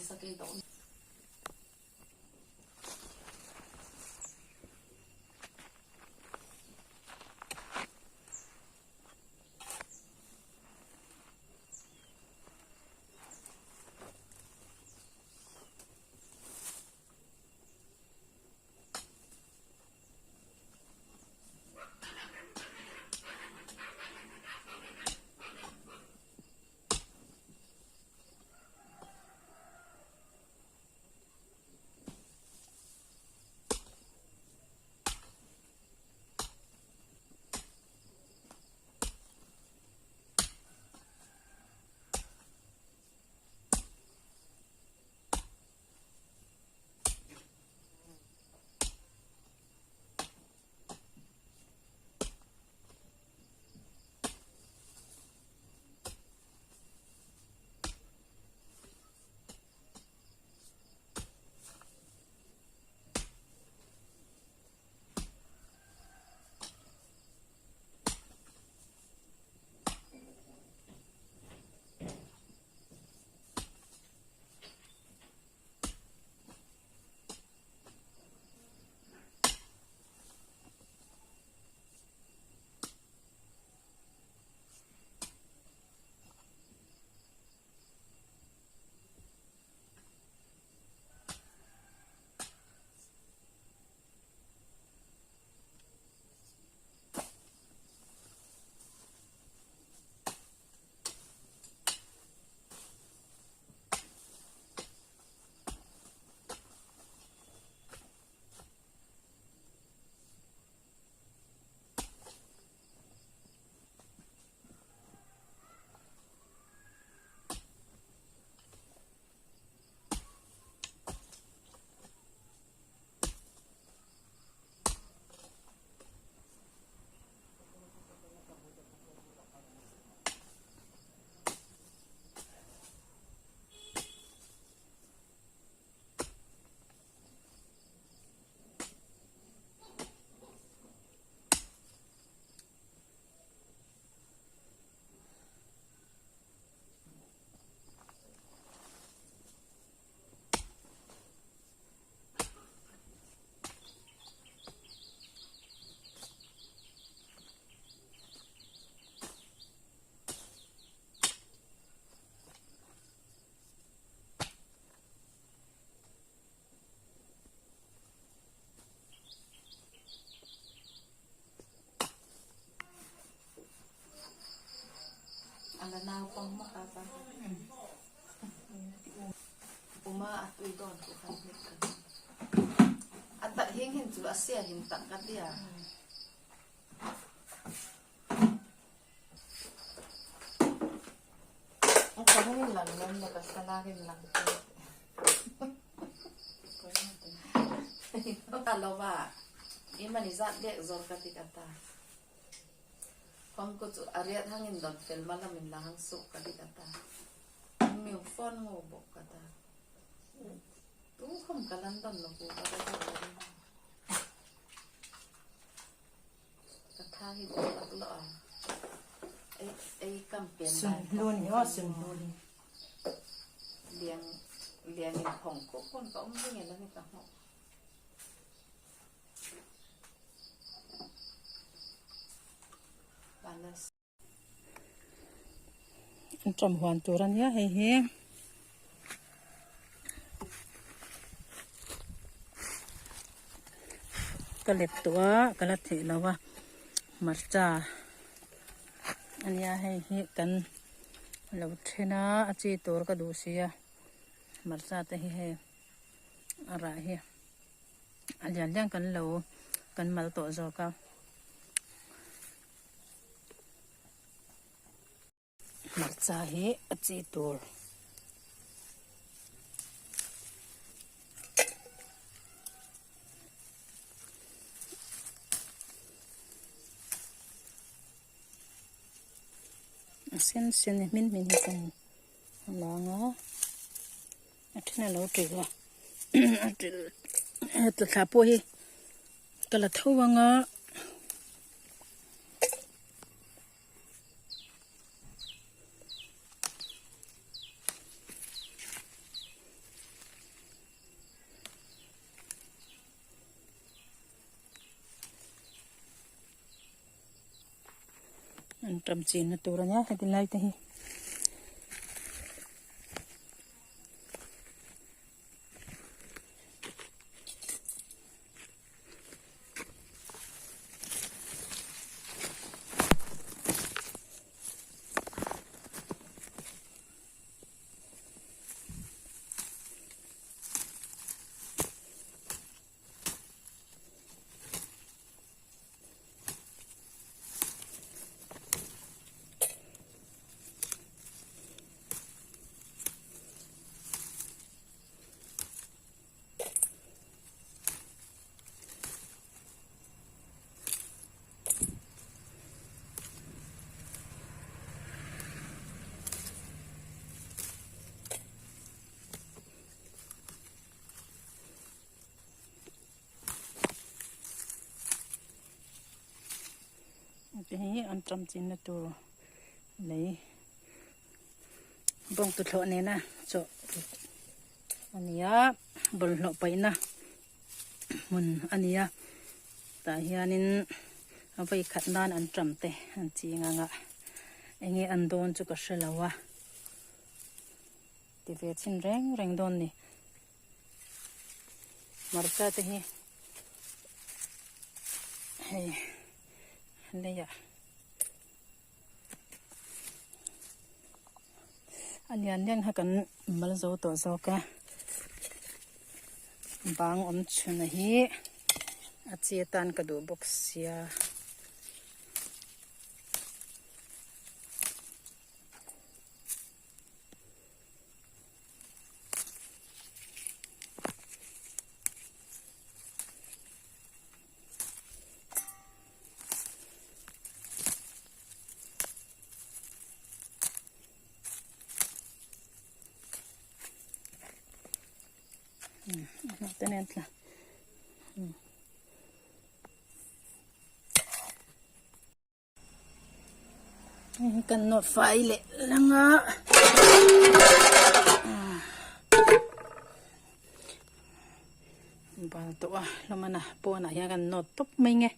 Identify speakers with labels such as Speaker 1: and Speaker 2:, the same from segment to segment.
Speaker 1: sakay doon. Alanaw pang makata. Umaat doon ko kahit ka. At hingin tu asya hintak ka dia. Ang kahungin lang nun, nakasalagin lang ito. Kalau ba, iman izat dia zor kata. Kung ko tu ariat hangin dot film malamin lang ang sok kata. May phone mo bok kata. Tu kom kalandan no ko kata. Katahi ko atlo ah. Ay kampiyan
Speaker 2: sun luôn yo sun luôn
Speaker 1: liang in Hong Kong kon ka umding na ni ka ho. Panas
Speaker 2: trong hoàn turan ya he he kalet tua kalat he lawa marcha ania he he kan lo thena achi tor ka dusia marcha te hi he ara he alian liang kan lo kan mal to zo ka marcha he achi tor sen sen min kan langa athina lo tega atil et thapo hi kala thowanga an tram chin na tur ania heti lai te hi te hi an tram chin na tur lấy bông tụt lọ này nè cho ania bol lọ pai na mun ania ta hianin avai khat nan an tram te an chi nga nga enge an don chu ka hrelawa ti ve chin reng reng don ni marcha te hi hei leya alian leng ha kan mal zo to zo ka bang om chuna hi a che tan ka do box sia Tenet la kan not file langa bal to lamana pona ya kan not top mai nge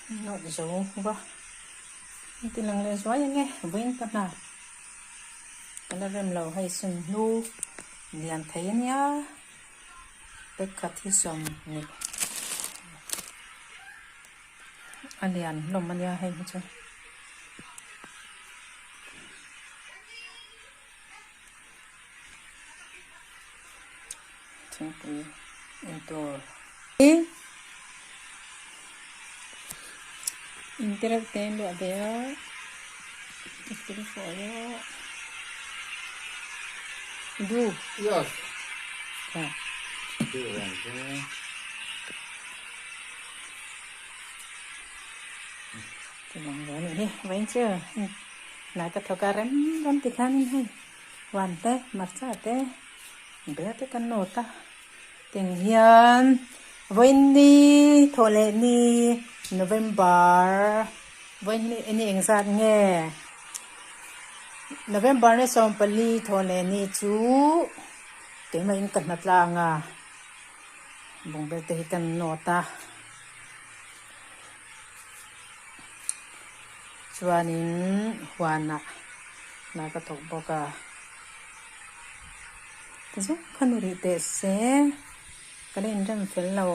Speaker 2: nó được rồi không thì lần lên xóa nghe với các nào cái là rem lầu hay sừng nu liền thấy nhá tất cả thì xong nè anh liền lồng anh hay chứ simply indoor interacting lo dia istri saya du
Speaker 3: Yes.
Speaker 2: ha
Speaker 3: Do it.
Speaker 2: thì lòng rồi này vậy chưa lại cái thằng rem rem thì khăn hay hoàn té mặt ra té bé té căn nốt ta tình hiền với ni thôi lệ ni November với ni anh em sát nghe November này xong pali thôi lệ ni chú cái mà anh cần mặt lang à bông bé té căn nốt ta chuanin huana na ka thok boka tisu khanuri te se kalen ram fel lo